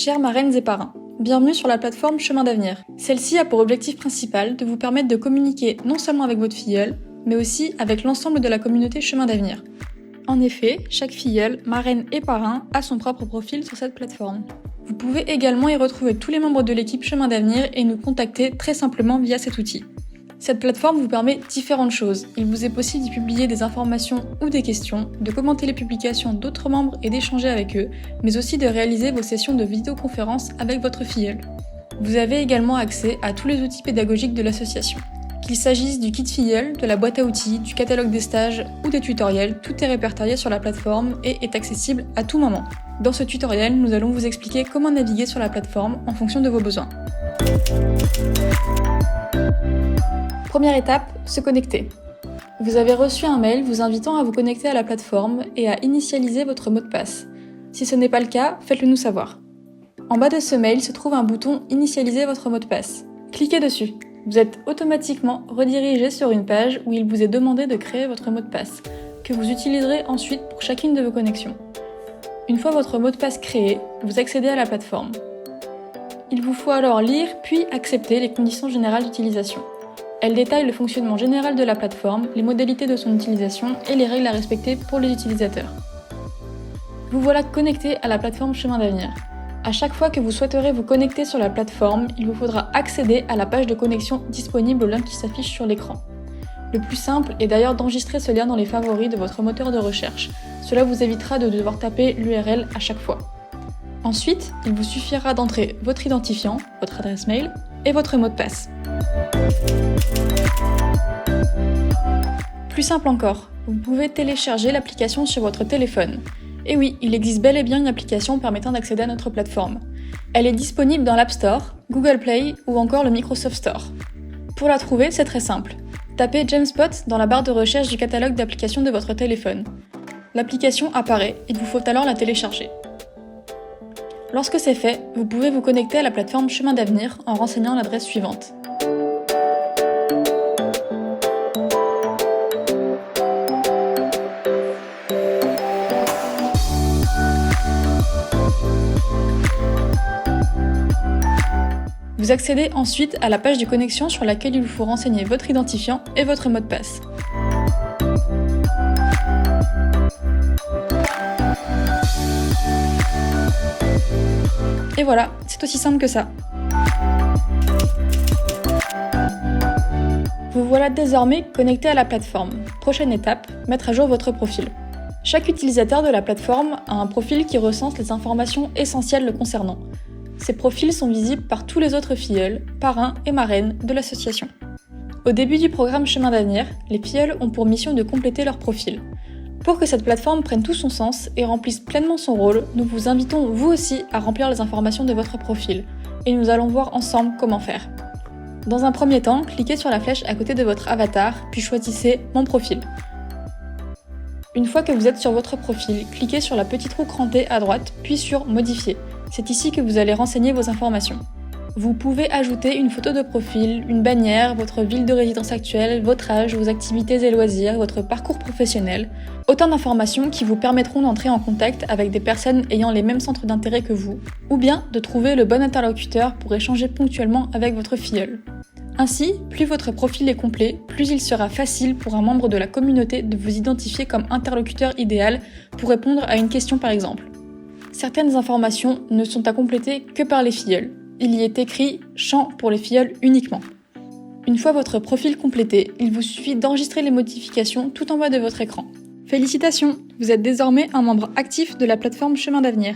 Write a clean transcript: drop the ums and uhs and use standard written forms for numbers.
Chères marraines et parrains, bienvenue sur la plateforme Chemin d'avenir. Celle-ci a pour objectif principal de vous permettre de communiquer non seulement avec votre filleule, mais aussi avec l'ensemble de la communauté Chemin d'avenir. En effet, chaque filleule, marraine et parrain a son propre profil sur cette plateforme. Vous pouvez également y retrouver tous les membres de l'équipe Chemin d'avenir et nous contacter très simplement via cet outil. Cette plateforme vous permet différentes choses. Il vous est possible d'y publier des informations ou des questions, de commenter les publications d'autres membres et d'échanger avec eux, mais aussi de réaliser vos sessions de vidéoconférence avec votre filleule. Vous avez également accès à tous les outils pédagogiques de l'association. Qu'il s'agisse du kit filleule, de la boîte à outils, du catalogue des stages ou des tutoriels, tout est répertorié sur la plateforme et est accessible à tout moment. Dans ce tutoriel, nous allons vous expliquer comment naviguer sur la plateforme en fonction de vos besoins. Première étape, se connecter. Vous avez reçu un mail vous invitant à vous connecter à la plateforme et à initialiser votre mot de passe. Si ce n'est pas le cas, faites-le nous savoir. En bas de ce mail se trouve un bouton « Initialiser votre mot de passe ». Cliquez dessus. Vous êtes automatiquement redirigé sur une page où il vous est demandé de créer votre mot de passe, que vous utiliserez ensuite pour chacune de vos connexions. Une fois votre mot de passe créé, vous accédez à la plateforme. Il vous faut alors lire puis accepter les conditions générales d'utilisation. Elle détaille le fonctionnement général de la plateforme, les modalités de son utilisation et les règles à respecter pour les utilisateurs. Vous voilà connecté à la plateforme Chemin d'avenir. À chaque fois que vous souhaiterez vous connecter sur la plateforme, il vous faudra accéder à la page de connexion disponible au lien qui s'affiche sur l'écran. Le plus simple est d'ailleurs d'enregistrer ce lien dans les favoris de votre moteur de recherche. Cela vous évitera de devoir taper l'URL à chaque fois. Ensuite, il vous suffira d'entrer votre identifiant, votre adresse mail et votre mot de passe. Plus simple encore, vous pouvez télécharger l'application sur votre téléphone. Et oui, il existe bel et bien une application permettant d'accéder à notre plateforme. Elle est disponible dans l'App Store, Google Play ou encore le Microsoft Store. Pour la trouver, c'est très simple. Tapez Jamspot dans la barre de recherche du catalogue d'applications de votre téléphone. L'application apparaît, il vous faut alors la télécharger. Lorsque c'est fait, vous pouvez vous connecter à la plateforme Chemin d'avenir en renseignant l'adresse suivante. Vous accédez ensuite à la page de connexion sur laquelle il vous faut renseigner votre identifiant et votre mot de passe. Et voilà, c'est aussi simple que ça. Vous voilà désormais connecté à la plateforme. Prochaine étape, mettre à jour votre profil. Chaque utilisateur de la plateforme a un profil qui recense les informations essentielles le concernant. Ces profils sont visibles par tous les autres filleuls, parrains et marraines de l'association. Au début du programme Chemin d'avenir, les filleuls ont pour mission de compléter leur profil. Pour que cette plateforme prenne tout son sens et remplisse pleinement son rôle, nous vous invitons vous aussi à remplir les informations de votre profil. Et nous allons voir ensemble comment faire. Dans un premier temps, cliquez sur la flèche à côté de votre avatar, puis choisissez « Mon profil ». Une fois que vous êtes sur votre profil, cliquez sur la petite roue crantée à droite, puis sur « Modifier ». C'est ici que vous allez renseigner vos informations. Vous pouvez ajouter une photo de profil, une bannière, votre ville de résidence actuelle, votre âge, vos activités et loisirs, votre parcours professionnel. Autant d'informations qui vous permettront d'entrer en contact avec des personnes ayant les mêmes centres d'intérêt que vous, ou bien de trouver le bon interlocuteur pour échanger ponctuellement avec votre filleule. Ainsi, plus votre profil est complet, plus il sera facile pour un membre de la communauté de vous identifier comme interlocuteur idéal pour répondre à une question par exemple. Certaines informations ne sont à compléter que par les filleuls. Il y est écrit « Champ pour les filleuls uniquement ». Une fois votre profil complété, il vous suffit d'enregistrer les modifications tout en bas de votre écran. Félicitations, vous êtes désormais un membre actif de la plateforme Chemin d'avenir.